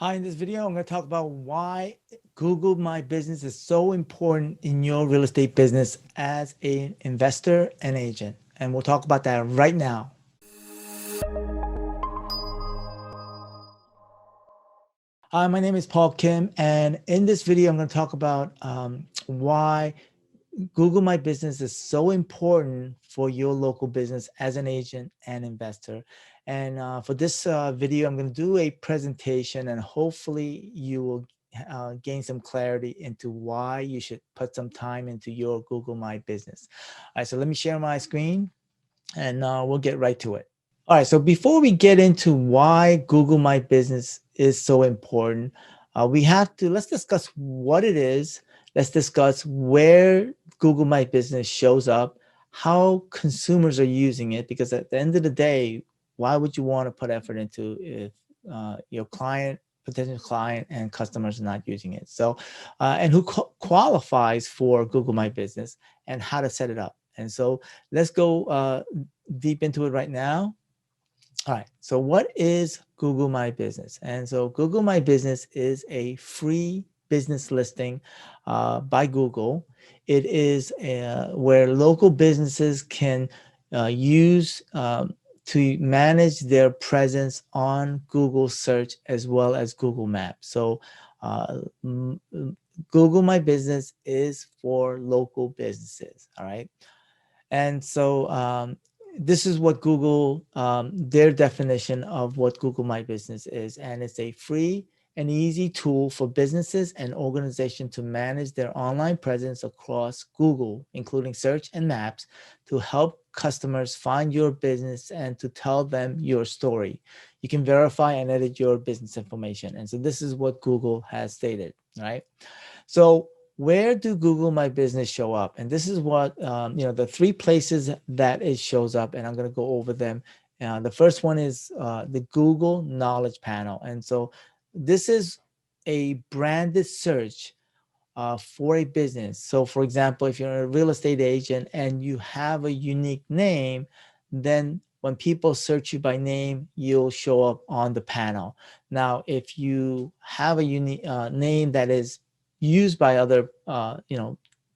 Hi, in this video, I'm going to talk about why Google My Business is so important in your real estate business as an investor and agent. And we'll talk about that right now. Hi, my name is Paul Kim, and in this video, I'm going to talk about why Google My Business is so important for your local business as an agent and investor. And for this video, I'm going to do a presentation, and hopefully you will gain some clarity into why you should put some time into your Google My Business. All right, so let me share my screen, and we'll get right to it. All right, so before we get into why Google My Business is so important, let's discuss what it is. Let's discuss where Google My Business shows up, how consumers are using it, because at the end of the day, why would you want to put effort into if your client, potential client, and customers are not using it? So, and who qualifies for Google My Business and how to set it up. And so let's go deep into it right now. All right, so what is Google My Business? And so Google My Business is a free business listing by Google. It is where local businesses can use to manage their presence on Google search as well as Google Maps. So uh, Google My Business is for local businesses, all right? And so this is what Google, their definition of what Google My Business is. And it's a free and easy tool for businesses and organizations to manage their online presence across Google, including search and maps, to help customers find your business and to tell them your story. You can verify and edit your business information. And so this is what Google has stated, right? So where do Google My Business show up? And this is what, the three places that it shows up, and I'm going to go over them. The first one is the Google Knowledge Panel. And so this is a branded search for a business. So for example, if you're a real estate agent and you have a unique name, then when people search you by name, you'll show up on the panel. Now, if you have a unique name that is used by other,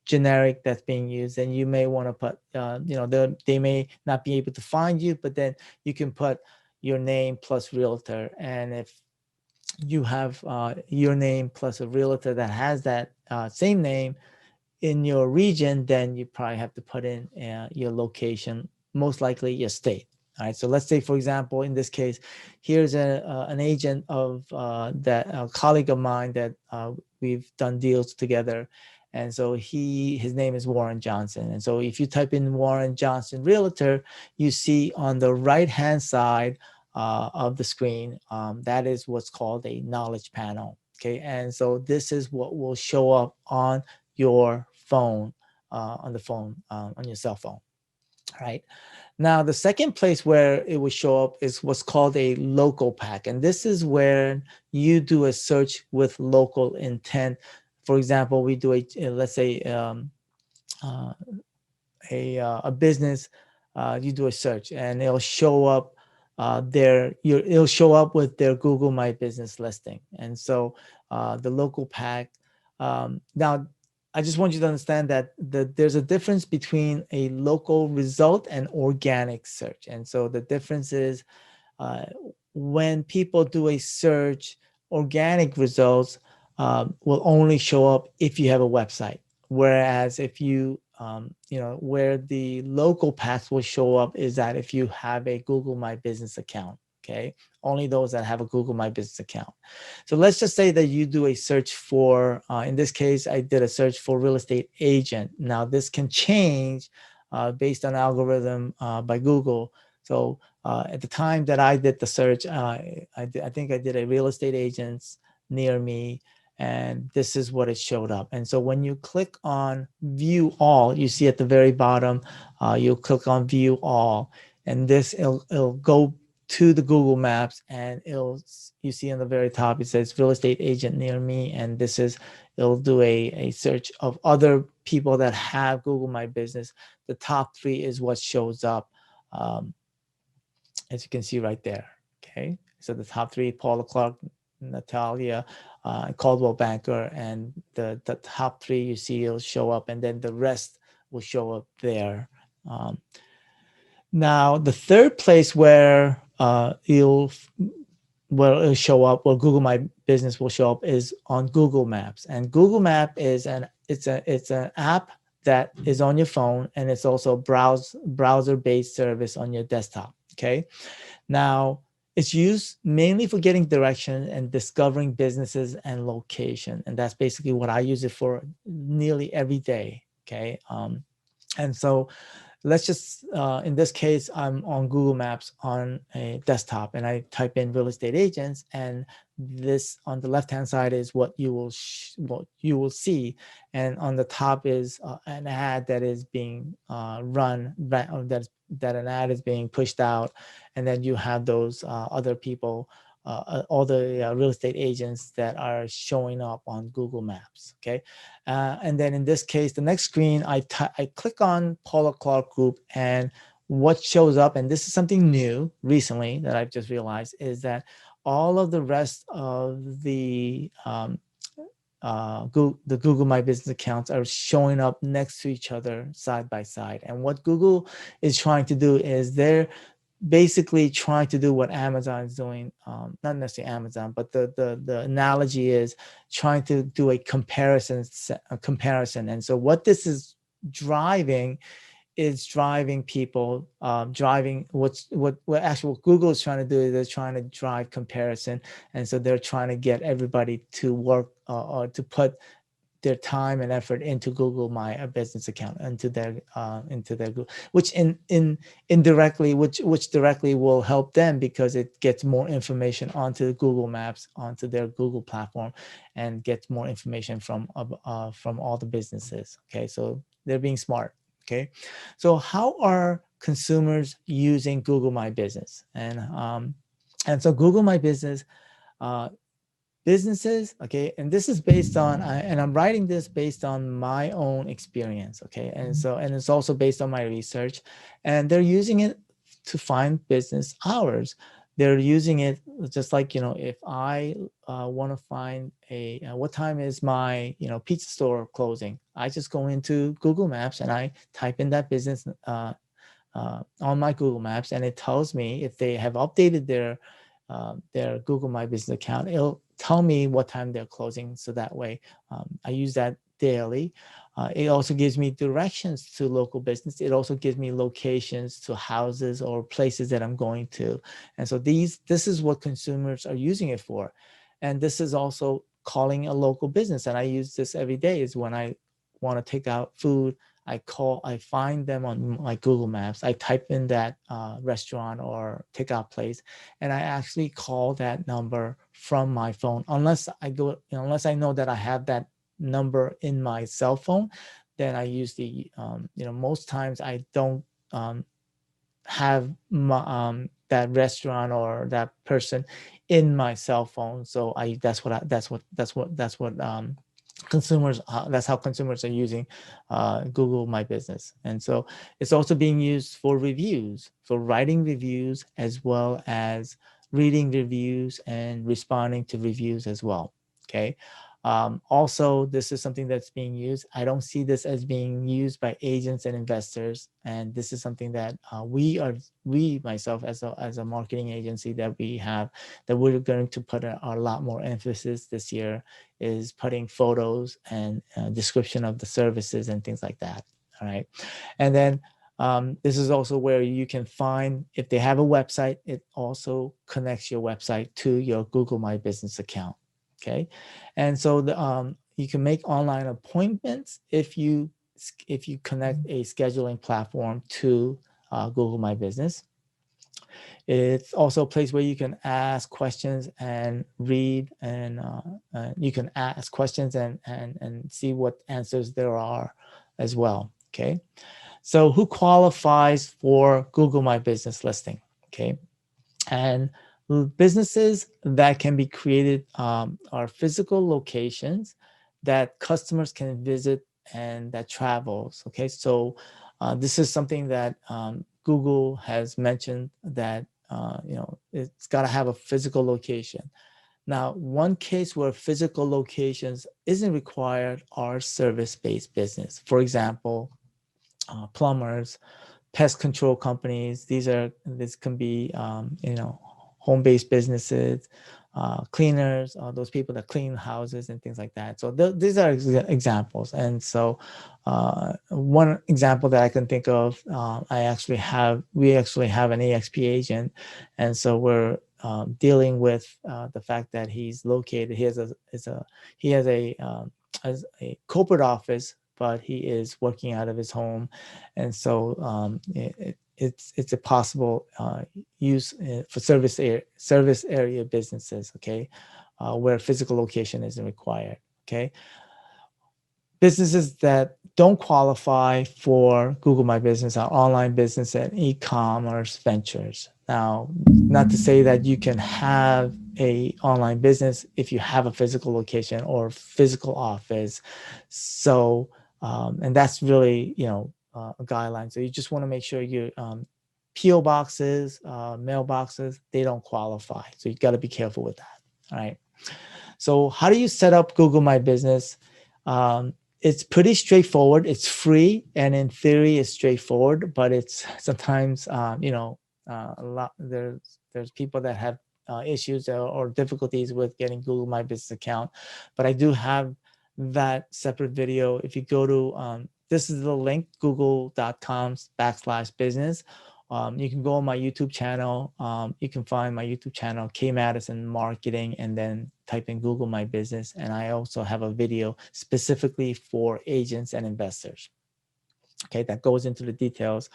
generic that's being used, then you may want to put, they may not be able to find you, but then you can put your name plus realtor. And if you have your name plus a realtor that has that same name in your region, then you probably have to put in your location, most likely your state. All right. So let's say, for example, in this case, here's an agent of that a colleague of mine that we've done deals together. And so his name is Warren Johnson. And so if you type in Warren Johnson Realtor, you see on the right-hand side of the screen, that is what's called a knowledge panel. Okay. And so this is what will show up on your phone, on your cell phone. All right. Now, the second place where it will show up is what's called a local pack. And this is where you do a search with local intent. For example, we do let's say, uh, a business, you do a search and it'll show up it'll show up with their Google My Business listing. And so the local pack, now I just want you to understand that there's a difference between a local result and organic search. And so the difference is uh, when people do a search, organic results will only show up if you have a website. Whereas if where the local paths will show up is that if you have a Google My Business account, okay? Only those that have a Google My Business account. So let's just say that you do a search for, in this case, I did a search for real estate agent. Now this can change based on algorithm by Google. So at the time that I did the search, I think I did a real estate agents near me, and this is what it showed up. And so when you click on view all, you see at the very bottom, you'll click on view all, and this it'll go to the Google Maps, and you see on the very top it says real estate agent near me, and it'll do a search of other people that have Google My Business. The top three is what shows up, as you can see right there. Okay, so the top three: Paula Clark, Natalia, Coldwell Banker, and the top 3 you see will show up, and then the rest will show up there. Now, the third place where it'll show up, where Google My Business will show up, is on Google Maps. And Google Map is it's an app that is on your phone, and it's also browser-based service on your desktop. Okay, now it's used mainly for getting direction and discovering businesses and location, and that's basically what I use it for nearly every day. Okay, and so let's just, in this case, I'm on Google Maps on a desktop, and I type in real estate agents, and this on the left-hand side is what you will see, and on the top is an ad that is being run, that an ad is being pushed out, and then you have those other people, all the real estate agents that are showing up on Google Maps. Okay, and then in this case, the next screen, I click on Paula Clark Group, and what shows up, and this is something new recently that I've just realized, is that all of the rest of the Google My Business accounts are showing up next to each other, side by side. And what Google is trying to do is they're basically trying to do what Amazon is doing, not necessarily Amazon, but the analogy is trying to do a comparison. And so what this is driving people, what Google is trying to do is they're trying to drive comparison. And so they're trying to get everybody to work or to put their time and effort into Google My Business account, into their Google, which indirectly, which directly will help them, because it gets more information onto Google Maps, onto their Google platform, and gets more information from all the businesses. Okay, so they're being smart. Okay, so how are consumers using Google My Business? And so Google My Business, businesses, okay, and this is based on, and I'm writing this based on my own experience, okay, and it's also based on my research, and they're using it to find business hours. They're using it just like, if I want to find what time is my, pizza store closing, I just go into Google Maps and I type in that business on my Google Maps, and it tells me if they have updated their Google My Business account. It'll tell me what time they're closing, so that way I use that daily. It also gives me directions to local business. It also gives me locations to houses or places that I'm going to. And so this is what consumers are using it for. And this is also calling a local business. And I use this every day, is when I want to take out food, I find them on my Google Maps. I type in that restaurant or takeout place, and I actually call that number from my phone. Unless I know that I have that number in my cell phone, then I use the, most times I don't have that restaurant or that person in my cell phone. So that's what consumers, that's how consumers are using Google My Business. And so it's also being used for reviews, for writing reviews, as well as reading reviews and responding to reviews as well. Okay. Also, this is something that's being used. I don't see this as being used by agents and investors. And this is something that myself as a marketing agency that we're going to put a lot more emphasis this year, is putting photos and description of the services and things like that. All right. And then this is also where you can find, if they have a website, it also connects your website to your Google My Business account. Okay. And so you can make online appointments if you connect a scheduling platform to Google My Business. It's also a place where you can ask questions and read, and you can ask questions and see what answers there are as well. Okay. So who qualifies for Google My Business listing? Okay. And businesses that can be created are physical locations that customers can visit and that travels. Okay, so this is something that Google has mentioned, that it's got to have a physical location. Now, one case where physical locations isn't required are service-based business. For example, plumbers, pest control companies. This can be home-based businesses, cleaners, those people that clean houses and things like that. So these are examples. And so one example that I can think of, we actually have an EXP agent, and so we're dealing with the fact that he's located. He has a corporate office, but he is working out of his home, and so it's a possible use for service area businesses, okay, where physical location isn't required, okay. Businesses that don't qualify for Google My Business are online business and e-commerce ventures. Now, not to say that you can have a online business if you have a physical location or physical office. So, and that's really, a guideline. So you just want to make sure your PO boxes, mailboxes, they don't qualify. So you got to be careful with that. All right. So how do you set up Google My Business? It's pretty straightforward. It's free, and in theory, it's straightforward. But it's sometimes, a lot. There's people that have issues or difficulties with getting Google My Business account. But I do have that separate video. If you go to this is the link, google.com/business. You can go on my YouTube channel. You can find my YouTube channel, K Madison Marketing, and then type in Google My Business. And I also have a video specifically for agents and investors. Okay, that goes into the details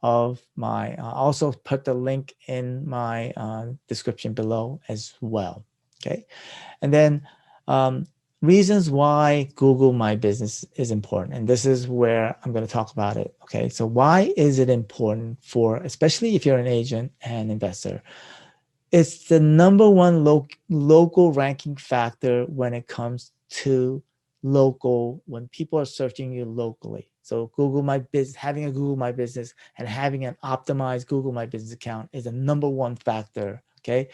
of my, I'll also put the link in my description below as well. Okay, and then reasons why Google My Business is important. And this is where I'm going to talk about it. Okay. So why is it important especially if you're an agent and investor? It's the number one local ranking factor when it comes to when people are searching you locally. So Google My Business, having a Google My Business and having an optimized Google My Business account is a number one factor. Okay.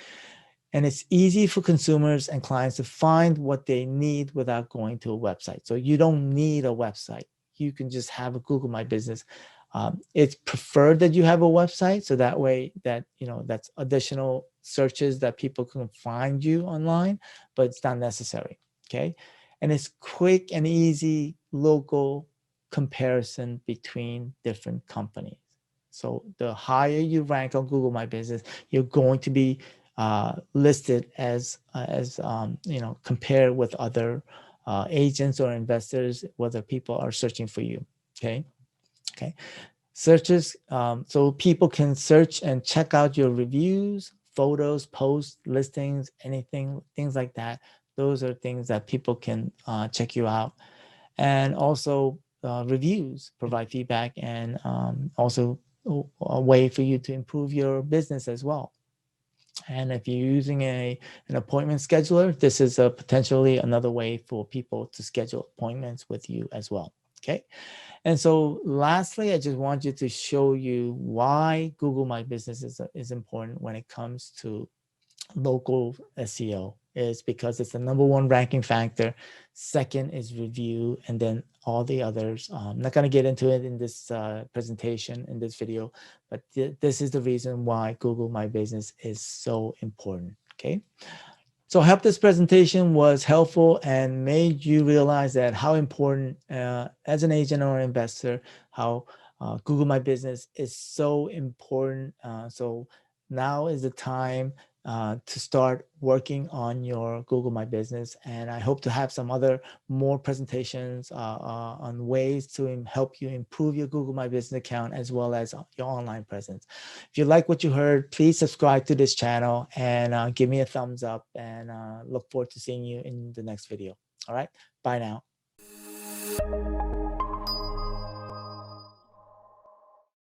And it's easy for consumers and clients to find what they need without going to a website. So you don't need a website. You can just have a Google My Business. It's preferred that you have a website, so that way that's additional searches that people can find you online, but it's not necessary. Okay. And it's quick and easy local comparison between different companies. So the higher you rank on Google My Business, you're going to be listed as compared with other agents or investors, whether people are searching for you. Okay. Searches, so people can search and check out your reviews, photos, posts, listings, things like that. Those are things that people can check you out. And also reviews provide feedback, and also a way for you to improve your business as well. And if you're using an appointment scheduler, this is potentially another way for people to schedule appointments with you as well. Okay. And so lastly, I just want you to show you why Google My Business is important when it comes to local SEO. Is because it's the number one ranking factor. Second is review, and then all the others. I'm not going to get into it in this presentation, in this video, but this is the reason why Google My Business is so important. Okay. So I hope this presentation was helpful and made you realize that how important as an agent or investor, how Google My Business is so important. So now is the time to start working on your Google My Business. And I hope to have some more presentations on ways to help you improve your Google My Business account as well as your online presence. If you like what you heard, please subscribe to this channel and give me a thumbs up, and look forward to seeing you in the next video. All right, bye now.